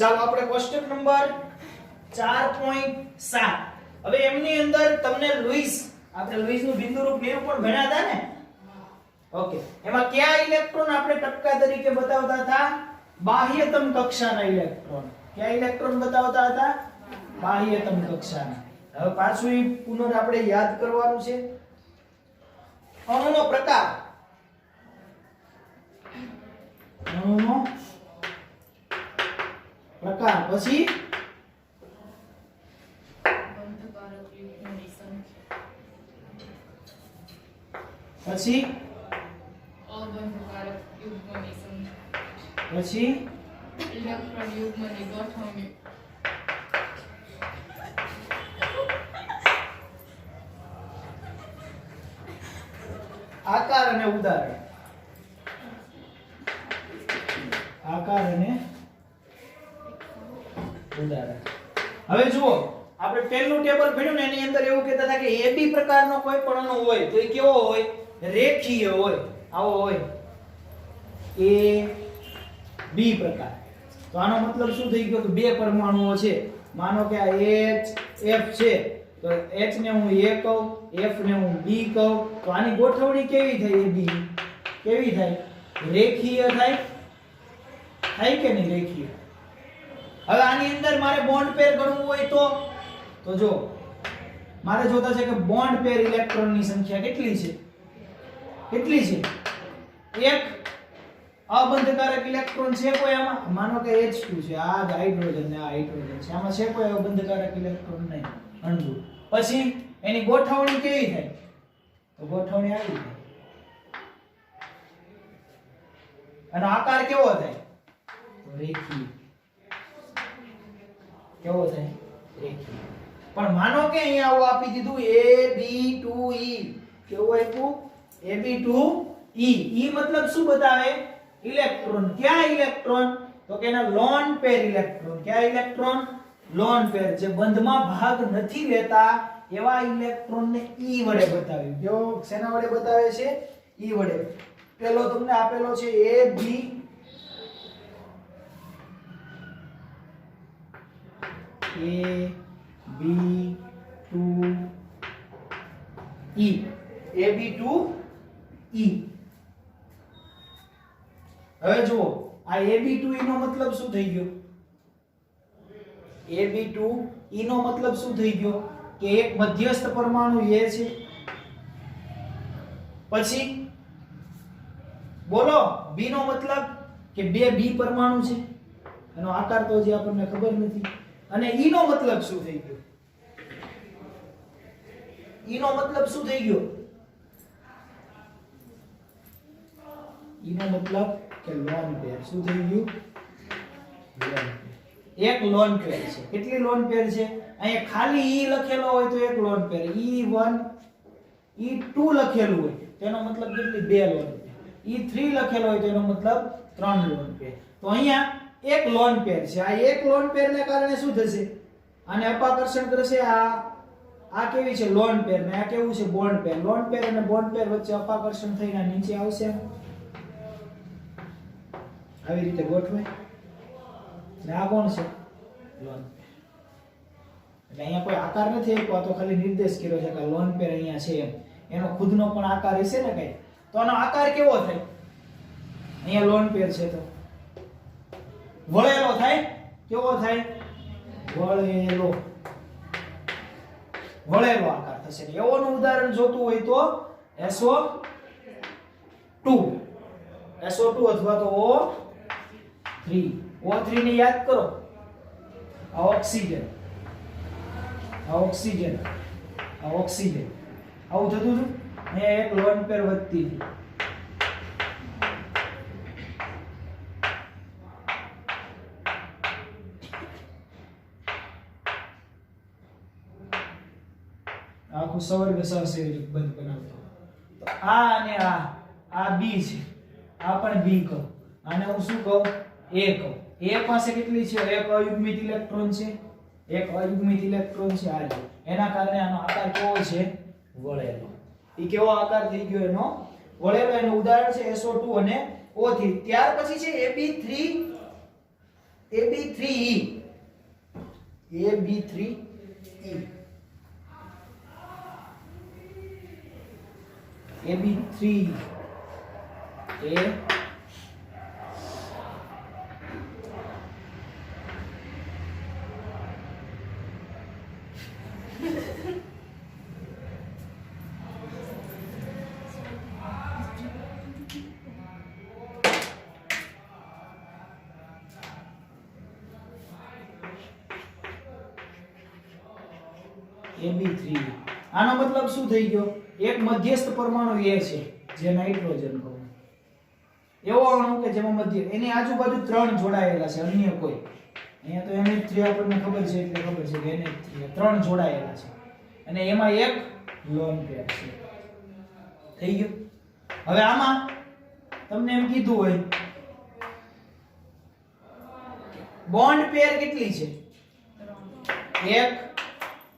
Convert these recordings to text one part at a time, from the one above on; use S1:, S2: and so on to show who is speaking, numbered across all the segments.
S1: ચાલો આપણે કોષ્ટક નંબર 4.7 હવે એમની અંદર તમને લુઈસ આપણે લુઈસનું બિંદુરૂપ નિરૂપણ ભણ્યા હતા ને ઓકે એમાં કયા ઇલેક્ટ્રોન આપણે ટપકા તરીકે બતાવતા હતા બાહ્યતમ કક્ષાના ઇલેક્ટ્રોન કયા ઇલેક્ટ્રોન બતાવતા હતા બાહ્યતમ કક્ષાના હવે પાછું પુનઃ આપણે યાદ કરવાનું છે અણુનો પ્રકાર અણુનો પ્રકાર પછી પછી
S2: અબંધકારક યુગ્મની સંખ્યા
S1: પછી
S2: ઇલેક્ટ્રોન યુગ્મની ગોઠવણી
S1: આકાર અને ઉદાહરણ આકાર અને ઉદાહરણ હવે જુઓ આપણે પહેલું ટેબલ ભણ્યું ને એની અંદર એવું કહેતા હતા કે AB પ્રકારનો કોઈ પણ અણુ હોય તો એ કેવો હોય રેખીય હોય આવો હોય A B પ્રકાર તો આનો મતલબ શું થઈ ગયો કે બે પરમાણુઓ છે માનો કે આ H F છે તો H ને હું A કહું F ને હું B કહું તો આની ગોઠવણી કેવી થાય AB કેવી થાય રેખીય થાય થાય કે નહીં રેખીય હવે આની અંદર મારે બોન્ડ પેર ગણવું હોય તો જો મારે જોતા છે કે બોન્ડ પેર ઇલેક્ટ્રોનની સંખ્યા કેટલી છે એક અબંધકારક ઇલેક્ટ્રોન છે કોઈ આમાં માનો કે H2 છે આ હાઇડ્રોજન ને આ હાઇડ્રોજન છે આમાં છે કોઈ અબંધકારક ઇલેક્ટ્રોન નહીં અણુ પછી એની ગોઠવણી કેવી થાય તો ગોઠવણી આવી થાય અને આકાર કેવો થાય તો રેખીય કેવો થાય રેખીય પણ માનો કે અહીંયા આવું આપી દીધું AB2E કેવું આપ્યું AB2E E મતલબ શું બતાવે ઇલેક્ટ્રોન ક્યાં ઇલેક્ટ્રોન તો કે એના લોન પેર ઇલેક્ટ્રોન ક્યાં ઇલેક્ટ્રોન લોન પેર જે બંધમાં ભાગ નથી લેતા એવા ઇલેક્ટ્રોનને E વડે બતાવ્યું કેવો શેના વડે બતાવે છે E વડે પેલો તમને આપેલો છે AB AB2E AB2E હવે જુઓ આ AB2E નો મતલબ શું થઈ ગયો AB2E નો મતલબ શું થઈ ગયો કે એક મધ્યસ્થ પરમાણુ A છે પછી બોલો B નો મતલબ કે બે B પરમાણુ છે એનો આકાર તો હજી આપણને ખબર નથી અને E નો મતલબ શું થઈ ગયો E નો મતલબ શું થઈ ગયો E નો મતલબ કે લોન પેર શું થઈ ગયું એક લોન પેર છે કેટલી લોન પેર છે અહીંયા ખાલી E લખેલો હોય તો એક લોન પેર E1 E2 લખેલું હોય તેનો મતલબ કેટલી બે લોન પેર E3 લખેલો હોય તો એનો મતલબ ત્રણ લોન પેર તો અહીંયા એક લોન પેર છે આ એક લોન પેરને કારણે શું થશે આને અપાકર્ષણ કરશે આ કેવી છે લોન પેર ને આ કેવું છે બોન્ડ પેર લોન પેર અને બોન્ડ પેર વચ્ચે અપાકર્ષણ થઈને નીચે આવશે આવી રીતે ગોઠવે ને આ કોણ છે લોન પેર એટલે અહીંયા કોઈ આકાર નથી આપ્યો તો ખાલી નિર્દેશ કર્યો છે કે લોન પેર અહીંયા છે એનો ખુદનો પણ આકાર હશે ને કઈ તો આનો આકાર કેવો થાય અહીંયા લોન પેર છે તો વળેલો થાય કેવો થાય વળેલો આકાર થશે એવોનું ઉદાહરણ જોતું હોય તો SO2 અથવા તો O3 ને યાદ કરો આ ઓક્સિજન આવું થતું હતું અહીંયા એક લોન પેર વધતી હતી આખું સવર્ગ સહસેવિક બંધ બનાવતો તો આ અને આ B છે આ પણ B કહું આને હું શું કહું A કહું A પાસે કેટલી છે એક અયુગ્મિત ઇલેક્ટ્રોન છે આ એના કારણે આનો આકાર કેવો છે વળેલો ઈ કેવો આકાર થઈ ગયો એનો વળેલો એનું ઉદાહરણ છે SO2 અને O3 ત્યાર પછી છે AB3 AB3E AB3E AB3 એ AB3 આનો મતલબ શું થઈ ગયો એક મધ્યસ્થ પરમાણુ એ છે જે નાઇટ્રોજન કહું એવો અણુ કે જેમાં મધ્ય એની આજુબાજુ 3 જોડાયેલા છે અન્ય કોઈ અહીંયા તો NH3 આપણને ખબર છે એટલે ખબર છે કે NH3 3 જોડાયેલા છે અને એમાં એક લોન પેર છે થઈ ગયું હવે આમાં તમને એમ કીધું હોય બોન્ડ પેર કેટલી છે 1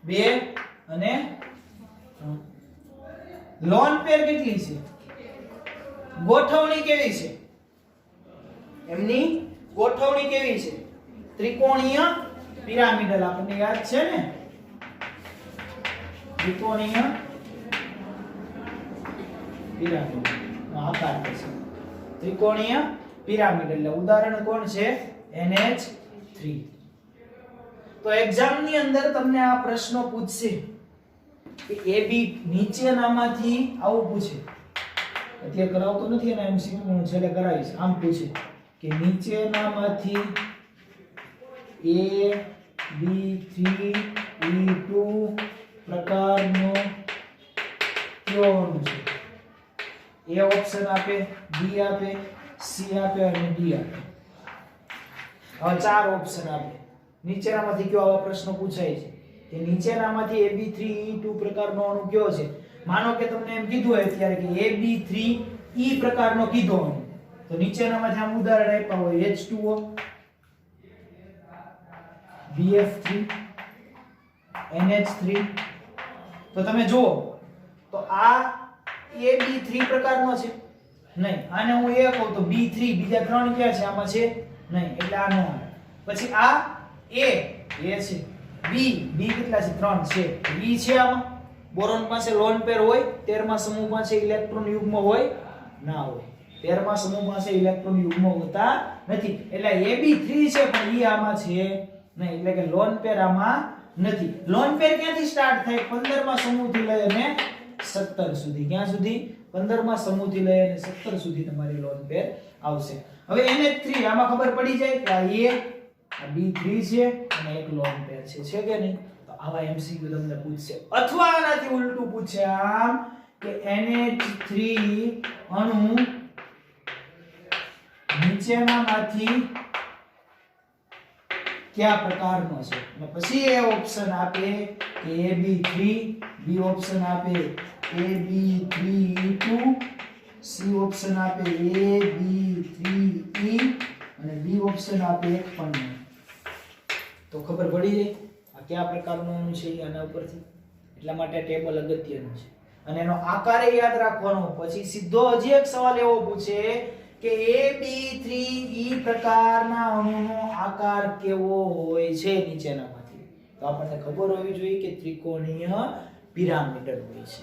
S1: 2 અને લોન પેર કેટલી છે ગોઠવણી કેવી છે એમની ગોઠવણી કેવી છે ત્રિકોણીય પિરામિડલ આપણને યાદ છે ને ત્રિકોણીય પિરામિડ આકાર છે ત્રિકોણીય પિરામિડ એટલે ઉદાહરણ કોણ છે NH3 તો એક્ઝામ ની અંદર તમને આ પ્રશ્નો પૂછશે કે AB નીચેનામાંથી આવું પૂછે એટલે કરાવતો નથી એના MCQ હું છેલ્લે કરાવીશ આમ પૂછે કે નીચેનામાંથી AB3E2 પ્રકારનો કયો અણુ છે A ઓપ્શન આપે B આપે C આપે અને D આપે હવે ચાર ઓપ્શન આપે નીચેનામાંથી કયો આવા પ્રશ્નો પૂછાય છે કે નીચેનામાંથી AB3E2 પ્રકારનો અણુ કયો છે માનો કે તમને એમ કીધું હોય ત્યારે કે AB3E પ્રકારનો કીધો અણુ તો નીચેનામાંથી આમ ઉદાહરણ આપ્યા હોય H2O BF3 NH3 તો તમે જુઓ તો આ AB3 પ્રકારનો છે નહીં આને હું A કહું તો B3 બીજા ત્રણ ક્યાં છે આમાં છે નહીં એટલે આ નો આવે પછી આ A છે B કેટલા છે 3 છે E છે આમાં બોરોન પાસે લોન પેર હોય 13મા સમૂહ પાસે ઇલેક્ટ્રોન યુગ્મ હોય ના હોય 13મા સમૂહ પાસે ઇલેક્ટ્રોન યુગ્મ હોતા નથી એટલે AB3 છે પણ E આમાં છે નહીં એટલે કે લોન પેર આમાં નથી લોન પેર ક્યાંથી સ્ટાર્ટ થાય 15મા સમૂહ થી લઈ અને 17 સુધી ક્યાં સુધી 15મા સમૂહ થી લઈ અને 17 સુધી તમારી લોન પેર આવશે હવે NH3 આમાં ખબર પડી જાય કે આ A B3 છે અને એક લોન પેર છે કે નહીં તો આવા MCQ તમને પૂછશે અથવા આનાથી ઉલટું પૂછે આમ કે NH3 અણુ નીચેનામાંથી કયા પ્રકારનો છે અને પછી એ ઓપ્શન આપે કે AB3 B ઓપ્શન આપે AB3E2 C ઓપ્શન આપે AB3E અને D ઓપ્શન આપે એક પણ નહીં તો ખબર પડી જાય આ કયા પ્રકારનું અણુ છે આના ઉપરથી એટલા માટે ટેબલ અગત્યનું છે અને એનો આકાર યાદ રાખવાનો પછી સીધો હજી એક સવાલ એવો પૂછે કે AB3E પ્રકારના અણુનો આકાર કેવો હોય છે નીચેનામાંથી તો આપણને ખબર હોવી જોઈએ કે ત્રિકોણીય પિરામિડલ હોય છે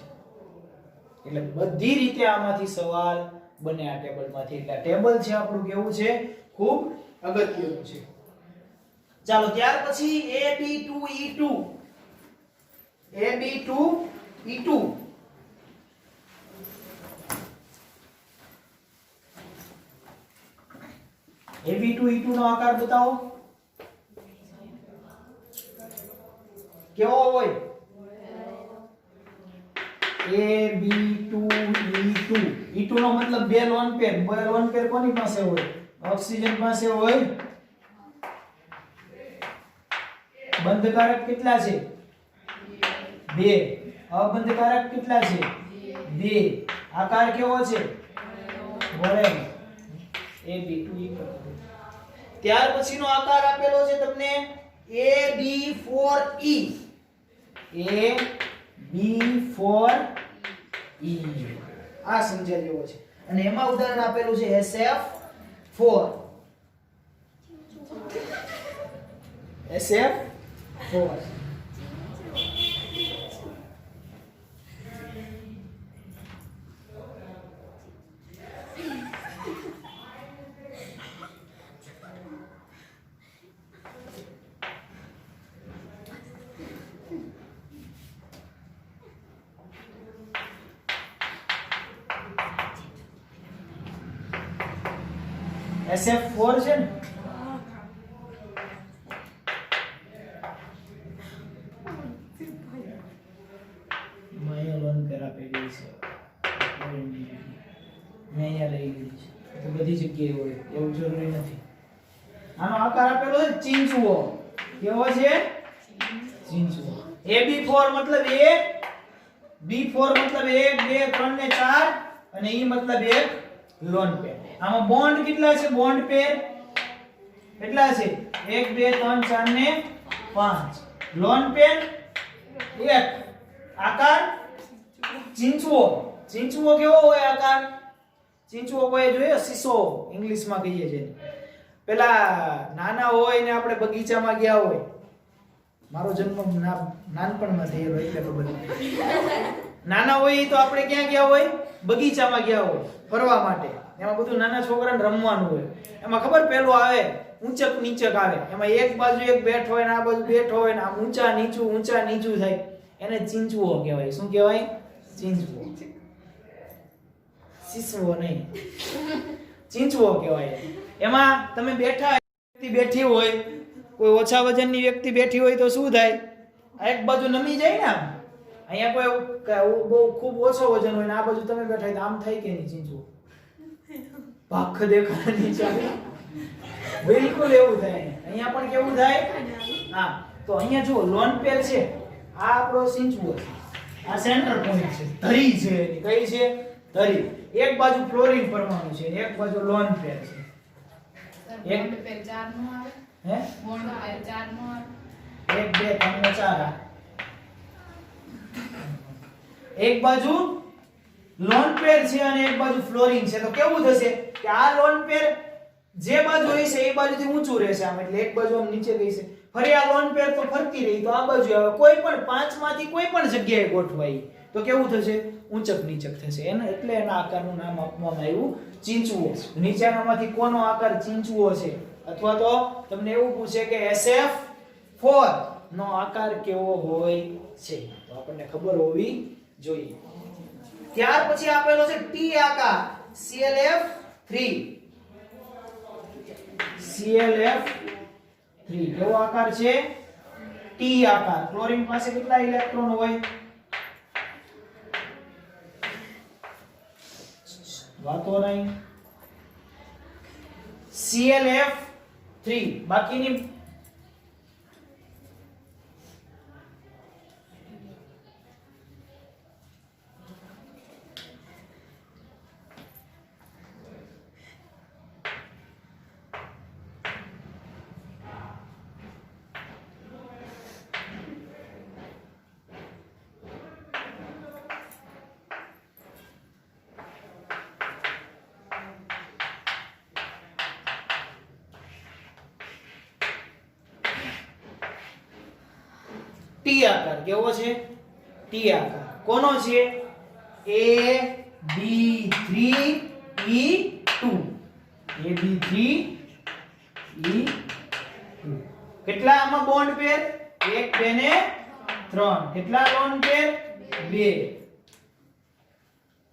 S1: એટલે બધી રીતે આમાંથી સવાલ બને આ ટેબલમાંથી એટલે ટેબલ છે આપણું કેવું છે ખૂબ અગત્યનું છે ચાલો ત્યાર પછી AB2E2 AB2E2 AB2E2 નો આકાર બતાવો કેવો હોય AB2E2 E2 નો મતલબ બે લોન પેર કોની પાસે હોય ઓક્સિજન પાસે હોય બંધકારક કેટલા છે 2 અબંધકારક કેટલા છે 2 આકાર કેવો છે વળેલો AB2E2 ત્યાર પછીનો આકાર આપેલો છે તમને AB4E AB4E આ સમજ્યા જેવો છે અને એમાં ઉદાહરણ આપેલું છે SF4 SF4 SF4 છે ને માયા લોન કર આપેલી છે મેં અહીંયા લઈ ગઈ છે તો બધી જગ્યાએ હોય એવું જરૂરી નથી આનો આકાર આપેલો છે ચીંચવો કેવો છે ચીંચવો AB4 મતલબ 1 B4 મતલબ 1 2 3 ને 4 અને E મતલબ એક લોન પેર આમાં બોન્ડ કેટલા છે બોન્ડ પેર કેટલા છે 1 2 3 4 ને 5 લોન પેર 1 આકાર ચીંચવો ચીંચવો કેવો હોય આકાર ચીંચવો કોઈ જોઈએ સીસો ઇંગ્લિશમાં કહીએ છીએ પેલા નાના હોય ને આપણે બગીચામાં ગયા હોય મારો જન્મ નાનપણમાં થયેલો એટલે ખબર નાના હોય તો આપણે ક્યાં ગયા હોય બગીચામાં ગયા હોય ફરવા માટે એમાં બધું નાના છોકરાને રમવાનું હોય એમાં ખબર પેલો આવે ઊંચક નીચક આવે એમાં એક બાજુ એક બેઠ હોય ને આ બાજુ બેઠ હોય ને આમ ઊંચા નીચું થાય એને ચીંચવો કહેવાય શું કહેવાય ચીંચવો સીસવો નહીં ચીંચવો કહેવાય એમાં તમે બેઠા વ્યક્તિ બેઠી હોય કોઈ ઓછા વજનની વ્યક્તિ બેઠી હોય તો શું થાય આ એક બાજુ નમી જાય ને આમ અહીંયા કોઈ બહુ ખૂબ ઓછો વજન હોય ને આ બાજુ તમે બેઠા હોય તો આમ થાય કે નહીં ચીંચવો પાખ દેખાય નીચે બિલકુલ એવું થાય અહીંયા પણ કેવું થાય હા તો અહીંયા જો લોન પેર છે આ આપણો ચીંચવો છે આ સેન્ટર પોઈન્ટ છે ધરી છે કઈ છે ધરી એક બાજુ ફ્લોરિંગ પરમાણુ છે એક બાજુ લોન પેર છે એક
S2: બોન્ડ પેર 4 નો આવે
S1: હે
S2: બોન્ડ પેર 4 નો આવે
S1: 1 2 3 ને 4 એક બાજુ લોન પેર છે અને એક બાજુ ફ્લોરિંગ છે તો કેવું થશે કે આ લોન પેર જે બાજુ હશે એ બાજુથી ઊંચું રહેશે આમ એટલે એક બાજુ આમ નીચે ગઈ છે ફરી આ લોન પેર તો ફરતી રહી તો આ બાજુ આવે કોઈ પણ પાંચમાંથી કોઈ પણ જગ્યાએ ગોઠવાય તો કેવું થશે ઊંચક નીચક થશે એને એટલે એના આકારનું નામ આપવામાં આવ્યું ચીંચવો નીચેનામાંથી કોનો આકાર ચીંચવો છે અથવા તો તમને એવું પૂછે કે SF4 નો આકાર કેવો હોય છે તો આપણને ખબર હોવી જોઈએ ત્યાર પછી આપેલો છે T આકાર ClF3 કેવો આકાર છે T આકાર ક્લોરીન પાસે કેટલા ઇલેક્ટ્રોન હોય વાતો નહીં ClF3 બાકીની T આકાર કેવો છે T આકાર કોનો છે AB3E2 કેટલા આમાં બોન્ડ પેર 1 2 ને 3 કેટલા લોન પેર 2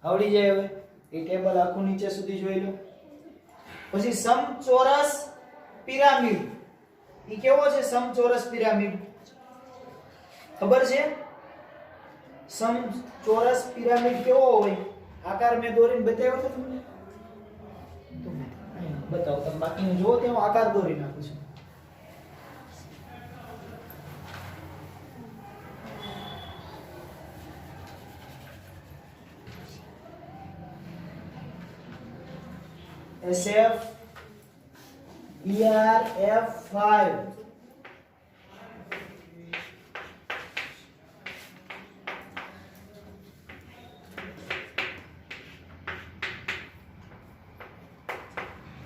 S1: આવડી જાય હવે એ ટેબલ આખું નીચે સુધી જોઈ લો પછી સમચોરસ પિરામિડ ઈ કેવો છે સમચોરસ પિરામિડ ખબર છે સમચોરસ પિરામિડ કેવો હોય આકાર મેં દોરીને બતાવ્યો તો તમને બતાવો તમે બાકીનું જો તેનો આકાર દોરી નાખું છું SF ERF5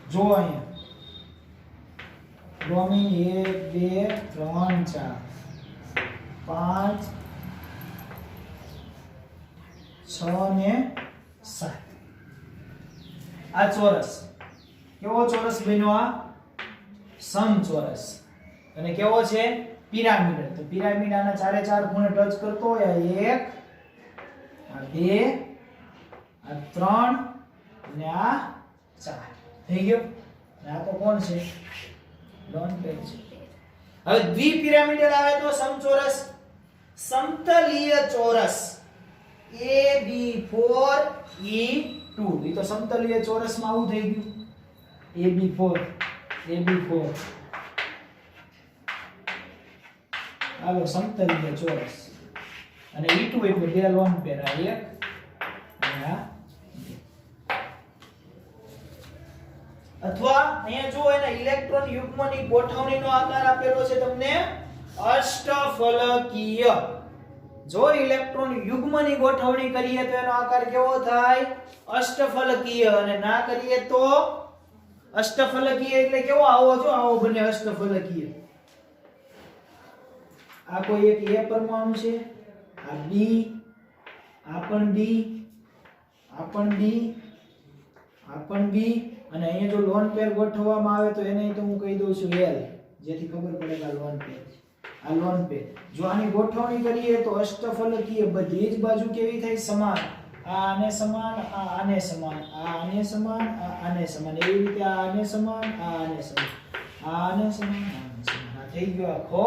S1: જો અહીંયા ક્રોમિન 1 2 3 4 5 6 ને 7 આ ચોરસ કેવો ચોરસ બન્યો આ સમચોરસ અને કેવો છે પિરામિડ તો પિરામિડ આના ચારે ચાર ખૂણે ટચ કરતો હોય આ 1 આ 2 આ 3 અને આ 4 થઈ ગયો અને આ તો કોણ છે લોન પેર છે હવે દ્વિપિરામિડલ આવે તો સમચોરસ સમતલીય ચોરસ AB4E2 એ તો સમતલીય ચોરસમાં આવું થઈ ગયું AB4 હાલો સમતલીય ચોરસ અને E2 એટલે બે લોન પેર આ એક અને આ બે. અથવા અહીંયા જો એના ઇલેક્ટ્રોન યુગ્મની ગોઠવણીનો આકાર આપેલો છે તમને અષ્ટફલકીય. જો ઇલેક્ટ્રોન યુગ્મની ગોઠવણી કરીએ તો એનો આકાર કેવો થાય અષ્ટફલકીય અને ના કરીએ તો અષ્ટફલકીય એટલે કેવો આવો જો આવો બને અષ્ટફલકીય. આ કોઈ એક A પરમાણુ છે આ B આ પણ B આ પણ B આ પણ B અને અહીંયા જો લોન પેર ગોઠવવામાં આવે તો એને તો હું કહી દઉં છું L જેથી ખબર પડે કે આ લોન પેર છે આ લોન પેર. જો આની ગોઠવણી કરીએ તો અષ્ટફલકીય બધી જ બાજુ કેવી થાય સમાન આ આને સમાન આ આને સમાન આ આને સમાન આ આને સમાન એવી રીતે આ આને સમાન આ આને સમાન આ આને સમાન આ આને સમાન આ થઈ ગયો આખો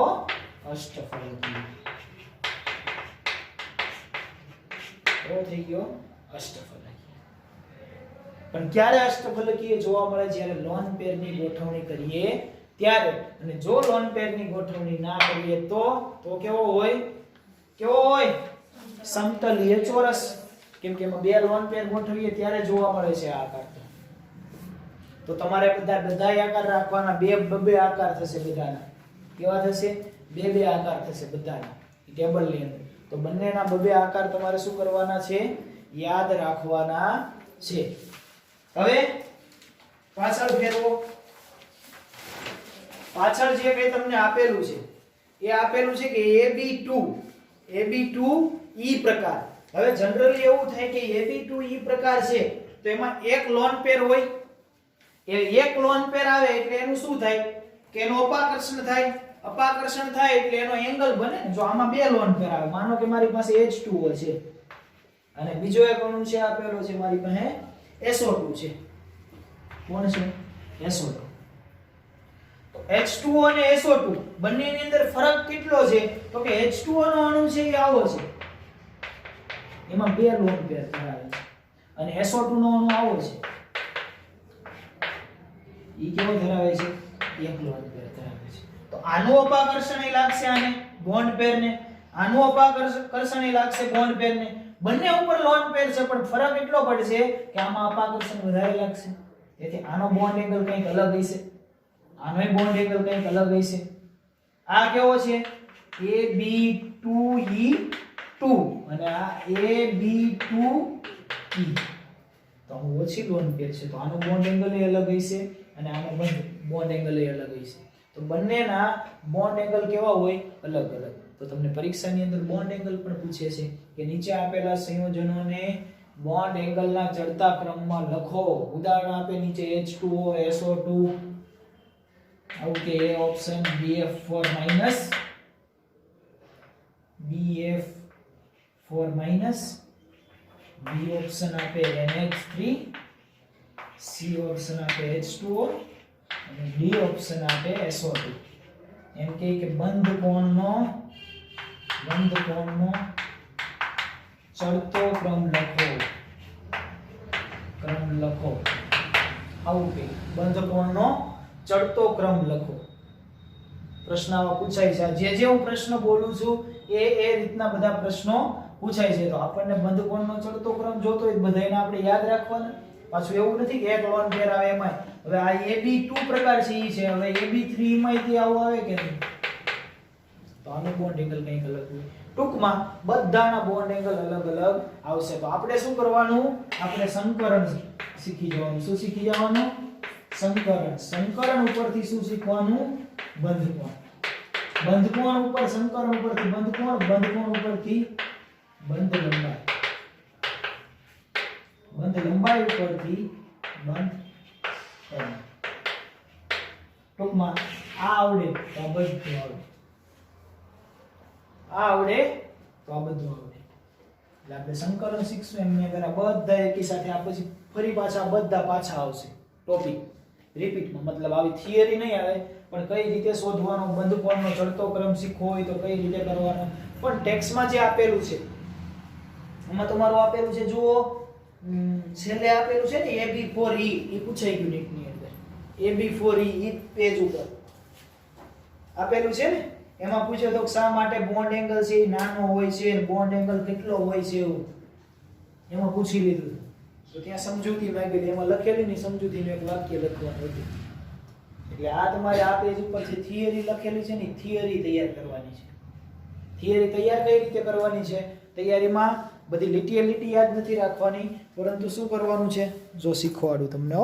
S1: અષ્ટફલકીય. ઓ થઈ ગયો અષ્ટફલકીય. પણ ક્યારે અષ્ટફલકીય જોવા મળે જ્યારે લોન પેરની ગોઠવણી કરીએ ત્યારે. અને જો લોન પેરની ગોઠવણી ના કરીએ તો કેવો હોય સમતલીય ચોરસ. કેમ કે એમાં બે લોન પેર ગોઠવીએ ત્યારે જોવા મળે છે આ આકાર. તો તમારે બધા આકાર રાખવાના બે આકાર થશે બધાના. કેવા થશે બે આકાર થશે બધાના ટેબલ ની અંદર. તો બંનેના બે આકાર તમારે શું કરવાના છે યાદ રાખવાના છે. હવે પાછળ ફેરવો. પાછળ જે કઈ તમને આપેલું છે એ આપેલું છે કે AB2E પ્રકાર. હવે જનરલી એવું થાય કે AB2E પ્રકાર છે તો એમાં એક લોન પેર હોય. એ એક લોન પેર આવે એટલે એનું શું થાય કે એનું અપાકર્ષણ થાય. અપાકર્ષણ થાય એટલે એનો એંગલ બને. જો આમાં બે લોન પેર આવે માનો કે મારી પાસે H2O છે અને બીજો એક અણુ છે આપેલો છે મારી પાસે SO2 છે. કોણ છે SO2. તો H2O અને SO2 બંનેની અંદર ફરક કેટલો છે તો કે H2O નો અણુ છે એ આવો છે એમાં બે લોન પેર ધરાવે છે અને SO2 નો અણુ આવો છે ઈ કેવો ધરાવે છે એક લોન પેર ધરાવે છે. તો આનું અપાકર્ષણ લાગશે આને બોન્ડ પેરને આનું અપાકર્ષણ લાગશે બોન્ડ પેરને. બંને ઉપર લોન પેર છે પણ ફરક એટલો પડશે કે આમાં અપાકર્ષણ વધારે લાગશે. તેથી આનો બોન્ડ એંગલ કંઈક અલગ હશે આનોય બોન્ડ એંગલ કંઈક અલગ હશે. આ કેવો છે AB2E2 અને આ AB2E. તો હું ઓછી લોન પેર છે તો આનો બોન્ડ એંગલ એ અલગ હશે અને આનો બોન્ડ એંગલ એ અલગ હશે. તો બંનેના બોન્ડ એંગલ કેવા હોય અલગ અલગ. તો તમને પરીક્ષાની અંદર બોન્ડ એંગલ પણ પૂછે છે કે નીચે આપેલા સંયોજનોને બોન્ડ એંગલના ચડતા ક્રમમાં લખો. ઉદાહરણ આપે નીચે H2O SO2 આવું કે A option BF4 B option આપે NH3 C ઓપ્શન આપે H2O અને D ઓપ્શન આપે SO2. એમ કે બંધ કોણનો ચડતો ક્રમ લખો. આવું કે બંધ કોણનો ચડતો ક્રમ લખો. પ્રશ્ન આવા પૂછાય છે. જે હું પ્રશ્ન બોલું છું એ રીતના બધા પ્રશ્નો પૂછાય છે. તો આપણને બંધ કોણનો ચડતો ક્રમ જોતો હોય બધાને આપણે યાદ રાખવાના. પાછું એવું નથી કે એક લોન પેર આવે એમાં. હવે આ AB2 પ્રકાર છે ઈ છે. હવે AB3 માંથી આવું આવે કે નહીં તો આનો બોન્ડ એંગલ કંઈક અલગ હોય. ટૂંકમાં બધાના બોન્ડ એંગલ અલગ અલગ આવશે. તો આપણે શું કરવાનું આપણે સંકરણ શીખી જવાનું. શું શીખી જવાનું સંકરણ. સંકરણ ઉપરથી શું શીખવાનું? બંધકોણ. બંધકોણ ઉપર સંકરણ ઉપરથી બંધકોણ, બંધકોણ ઉપરથી બંધ લંબાઈ. બંધ લંબાઈ ઉપરથી બંધ કોણ. ટૂંકમાં આ આવડે તો આ બધું આવડે. આ આવડે તો આ બધું આવડે. એટલે આપણે સંકલન શીખશું એમની અંદર આ બધા એકી સાથે આ પછી ફરી પાછા બધા પાછા આવશે ટોપિક રિપીટમાં. મતલબ આવી થિયરી નહીં આવે પણ કઈ રીતે શોધવાનો, બંધકોણનો ચડતો ક્રમ શીખવો હોય તો કઈ રીતે કરવાનો. પણ ટેક્સ્ટમાં જે આપેલું છે એમાં તમારું આપેલું છે જુઓ, છેલ્લે આપેલું છે ને AB4E એ પૂછાઈ ગયું નીટની અંદર. AB4E ઈ પેજ ઉપર આપેલું છે ને, એમાં પૂછ્યો તો શા માટે બોન્ડ એંગલ છે એ નાનો હોય છે અને બોન્ડ એંગલ કેટલો હોય છે એવું એમાં પૂછી લીધું. તો ત્યાં સમજૂતી માંગેલી, એમાં લખેલી ની સમજૂતીનું એક વાક્ય લખવાનું હતું. એટલે આ તમારે આ પેજ ઉપર જે થિયરી લખેલી છે ને થિયરી તૈયાર કરવાની છે. થિયરી તૈયાર કઈ રીતે કરવાની છે? તૈયારીમાં બધી લીટીએ લીટી યાદ નથી રાખવાની, પરંતુ શું કરવાનું છે જો શીખવાડું તમને.